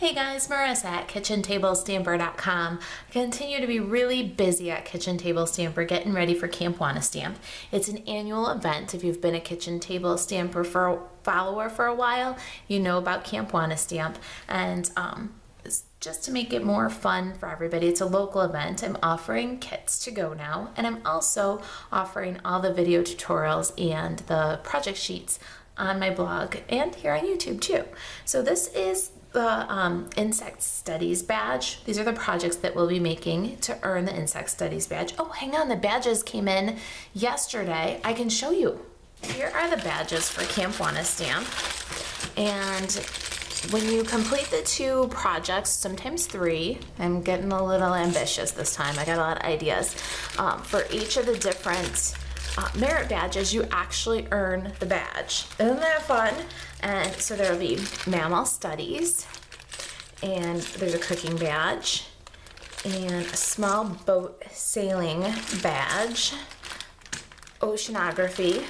Hey guys, Marisa at KitchenTableStamper.com. I continue to be really busy at Kitchen Table Stamper getting ready for Camp Wanna Stamp. It's an annual event. If you've been a Kitchen Table Stamper follower for a while, you know about Camp Wanna Stamp. And just to make it more fun for everybody, it's a local event. I'm offering kits to go now, and I'm also offering all the video tutorials and the project sheets on my blog and here on YouTube too. So this is the Insect Studies badge. These are the projects that we'll be making to earn the Insect Studies badge. Oh, hang on, the badges came in yesterday. I can show you. Here are the badges for Camp Wanna Stamp. And when you complete the 2 projects, sometimes 3, I'm getting a little ambitious this time. I got a lot of ideas. For each of the different merit badges, you actually earn the badge. Isn't that fun? And so there'll be mammal studies, and there's a cooking badge, and a small boat sailing badge, oceanography.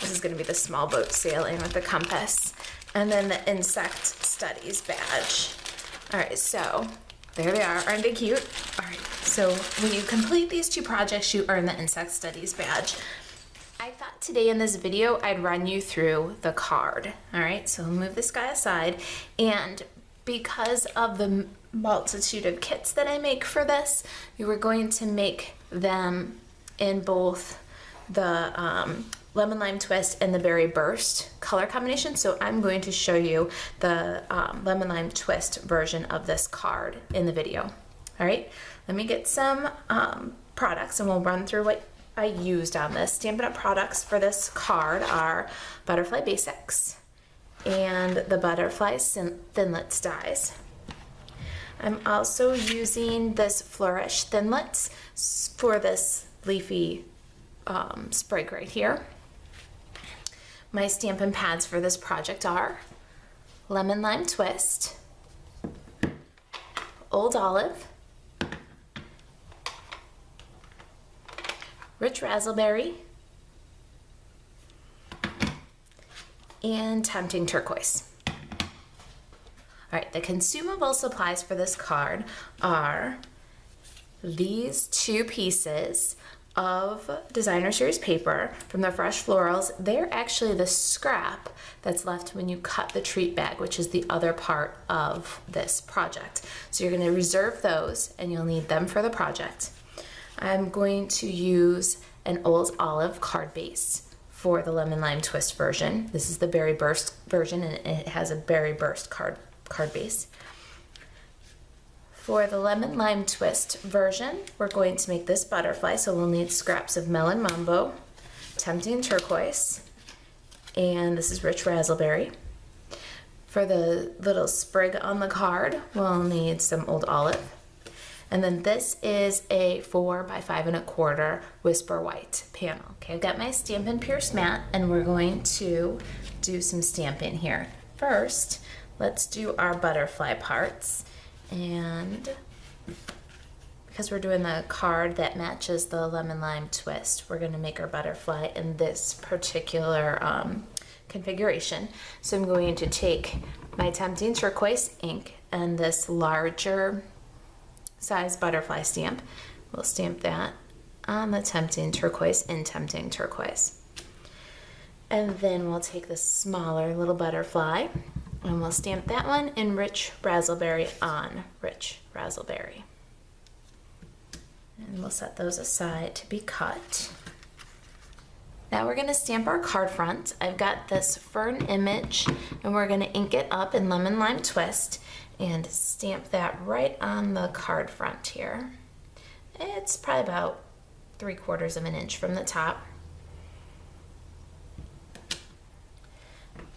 This is going to be the small boat sailing with the compass, and then the insect studies badge. All right, so there they are. Aren't they cute? All right, so when you complete these 2 projects, you earn the Insect Studies badge. I thought today in this video I'd run you through the card. All right, so I'll move this guy aside. And because of the multitude of kits that I make for this, you were going to make them in both the Lemon Lime Twist and the Berry Burst color combination. So I'm going to show you the Lemon Lime Twist version of this card in the video. All right, let me get some products and we'll run through what I used on this. Stampin' Up! Products for this card are Butterfly Basics and the Butterfly Thinlits dies. I'm also using this Flourish Thinlits for this leafy sprig right here. My Stampin' Pads for this project are Lemon Lime Twist, Old Olive, Rich Razzleberry, and Tempting Turquoise. All right, the consumable supplies for this card are these 2 pieces of designer series paper from the Fresh Florals. They're actually the scrap that's left when you cut the treat bag, which is the other part of this project. So you're going to reserve those and you'll need them for the project. I'm going to use an Old Olive card base for the Lemon Lime Twist version. This is the Berry Burst version and it has a Berry Burst card base. For the Lemon Lime Twist version, we're going to make this butterfly, so we'll need scraps of Melon Mambo, Tempting Turquoise, and this is Rich Razzleberry. For the little sprig on the card, we'll need some Old Olive. And then this is a 4 by 5 1/4 Whisper White panel. Okay, I've got my Stampin' Pierce mat and we're going to do some stamping here. First, let's do our butterfly parts. And because we're doing the card that matches the Lemon Lime Twist, we're going to make our butterfly in this particular configuration. So I'm going to take my Tempting Turquoise ink and this larger size butterfly stamp. We'll stamp that on the Tempting Turquoise in Tempting Turquoise. And then we'll take the smaller little butterfly and we'll stamp that one in Rich Razzleberry on Rich Razzleberry. And we'll set those aside to be cut. Now we're going to stamp our card front. I've got this fern image and we're going to ink it up in Lemon Lime Twist and stamp that right on the card front here. It's probably about 3/4 of an inch from the top.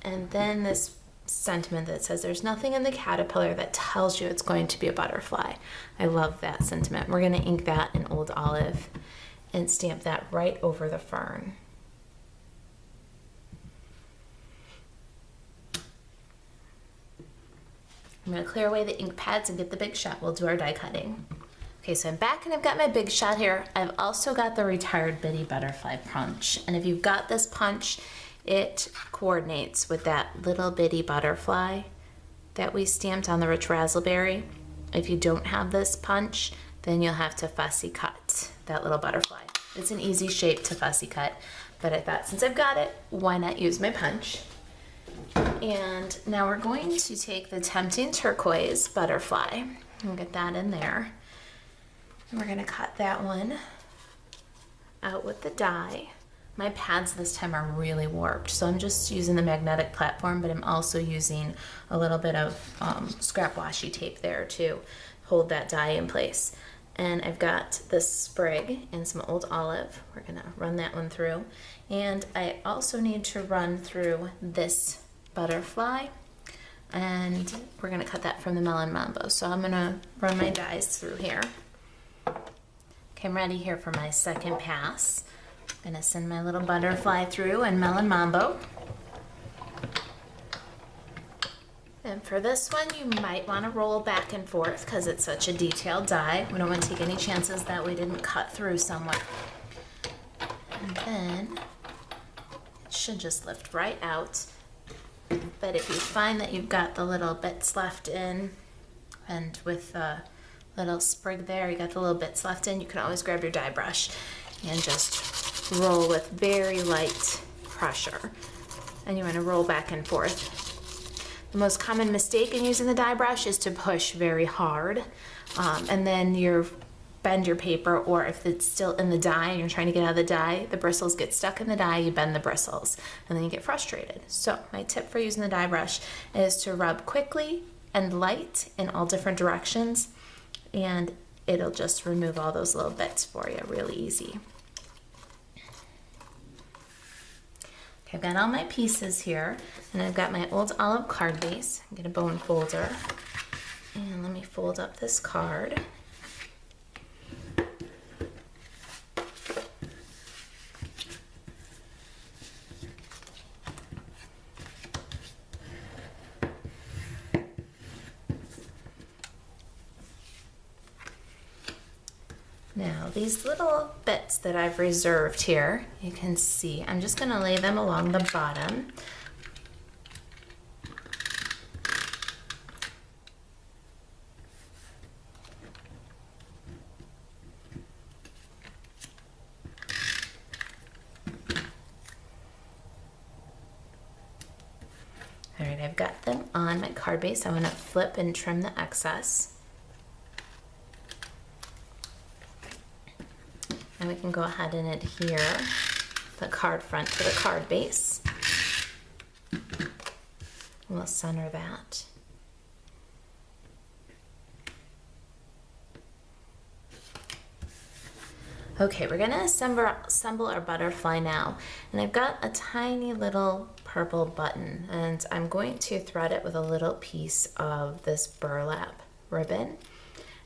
And then this sentiment that says there's nothing in the caterpillar that tells you it's going to be a butterfly. I love that sentiment. We're going to ink that in Old Olive and stamp that right over the fern. I'm going to clear away the ink pads and get the big shot. We'll do our die cutting. Okay, so I'm back and I've got my big shot here. I've also got the Retired Bitty Butterfly punch. And if you've got this punch, it coordinates with that little bitty butterfly that we stamped on the rich raspberry. If you don't have this punch, then you'll have to fussy cut that little butterfly. It's an easy shape to fussy cut, but I thought since I've got it, why not use my punch? And now we're going to take the Tempting Turquoise butterfly and get that in there. And we're gonna cut that one out with the die. My pads this time are really warped, so I'm just using the magnetic platform, but I'm also using a little bit of scrap washi tape there to hold that die in place. And I've got this sprig and some old olive. We're gonna run that one through. And I also need to run through this butterfly, and we're gonna cut that from the melon mambo. So I'm gonna run my dies through here. Okay, I'm ready here for my second pass. I'm gonna send my little butterfly through and melon mambo. And for this one, you might want to roll back and forth because it's such a detailed die. We don't want to take any chances that we didn't cut through somewhere. And then it should just lift right out. But if you find that you've got the little bits left in, and with the little sprig there, you got the little bits left in, you can always grab your die brush and just roll with very light pressure. And you want to roll back and forth. The most common mistake in using the die brush is to push very hard, and then you bend your paper, or if it's still in the die and you're trying to get out of the die, the bristles get stuck in the die, you bend the bristles, and then you get frustrated. So my tip for using the die brush is to rub quickly and light in all different directions, and it'll just remove all those little bits for you really easy. Okay, I've got all my pieces here, and I've got my old olive card base. I'm gonna bone folder, and let me fold up this card. Now, these little bits that I've reserved here, you can see, I'm just gonna lay them along the bottom. All right, I've got them on my card base. I'm gonna flip and trim the excess. And we can go ahead and adhere the card front to the card base. We'll center that. Okay, we're gonna assemble our butterfly now. And I've got a tiny little purple button, and I'm going to thread it with a little piece of this burlap ribbon.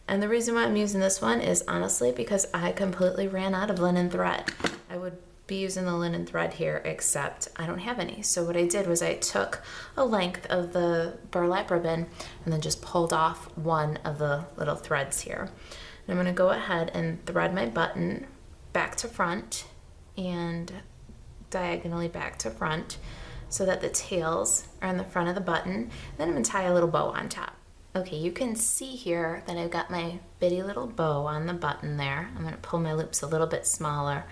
And the reason why I'm using this one is honestly because I completely ran out of linen thread. I would be using the linen thread here, except I don't have any. So what I did was I took a length of the burlap ribbon and then just pulled off one of the little threads here. And I'm gonna go ahead and thread my button back to front and diagonally back to front so that the tails are in the front of the button. Then I'm gonna tie a little bow on top. Okay, you can see here that I've got my bitty little bow on the button there. I'm gonna pull my loops a little bit smaller.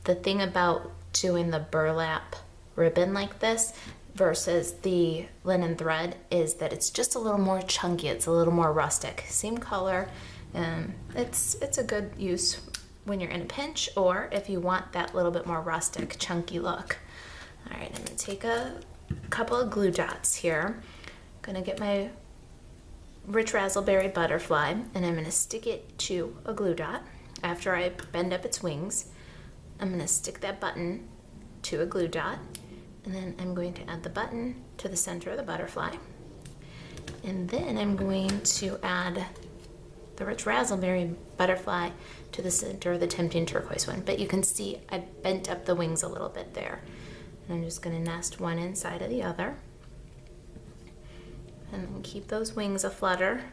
The thing about doing the burlap ribbon like this versus the linen thread is that it's just a little more chunky, it's a little more rustic. Same color, it's a good use when you're in a pinch or if you want that little bit more rustic, chunky look. All right, I'm gonna take a couple of glue dots here. I'm gonna get my rich raspberry butterfly and I'm gonna stick it to a glue dot. After I bend up its wings, I'm gonna stick that button to a glue dot, and then I'm going to add the button to the center of the butterfly. And then I'm going to add the rich raspberry butterfly to the center of the Tempting Turquoise one. But you can see I bent up the wings a little bit there. And I'm just gonna nest one inside of the other. And then keep those wings aflutter.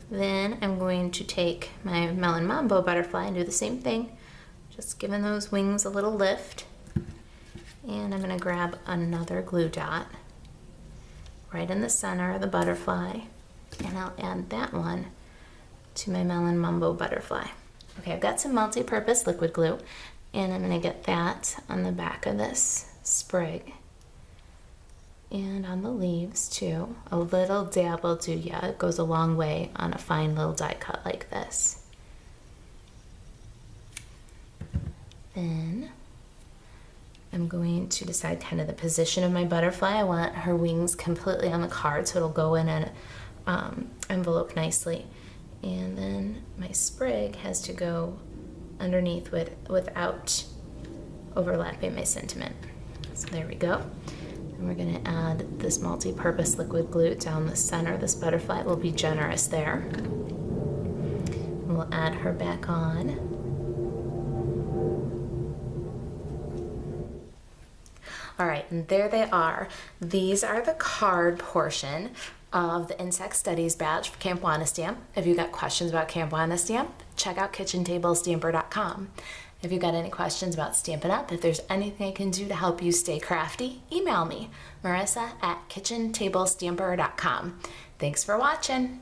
Then I'm going to take my melon mambo butterfly and do the same thing, just giving those wings a little lift. And I'm gonna grab another glue dot right in the center of the butterfly, and I'll add that one to my Melon Mumbo butterfly. Okay, I've got some multi-purpose liquid glue, and I'm gonna get that on the back of this sprig and on the leaves too. A little dab will do ya. It goes a long way on a fine little die cut like this. Then I'm going to decide kind of the position of my butterfly. I want her wings completely on the card so it'll go in an envelope nicely. And then my sprig has to go underneath without overlapping my sentiment. So there we go. And we're going to add this multi-purpose liquid glue down the center of this butterfly. We'll be generous there. And we'll add her back on. All right, and there they are. These are the card portion of the Insect Studies batch for Camp Wanna-Stamp. If you've got questions about Camp Wanna-Stamp, check out kitchentablestamper.com. If you've got any questions about Stampin' Up, if there's anything I can do to help you stay crafty, email me, Marisa at kitchentablestamper.com. Thanks for watching.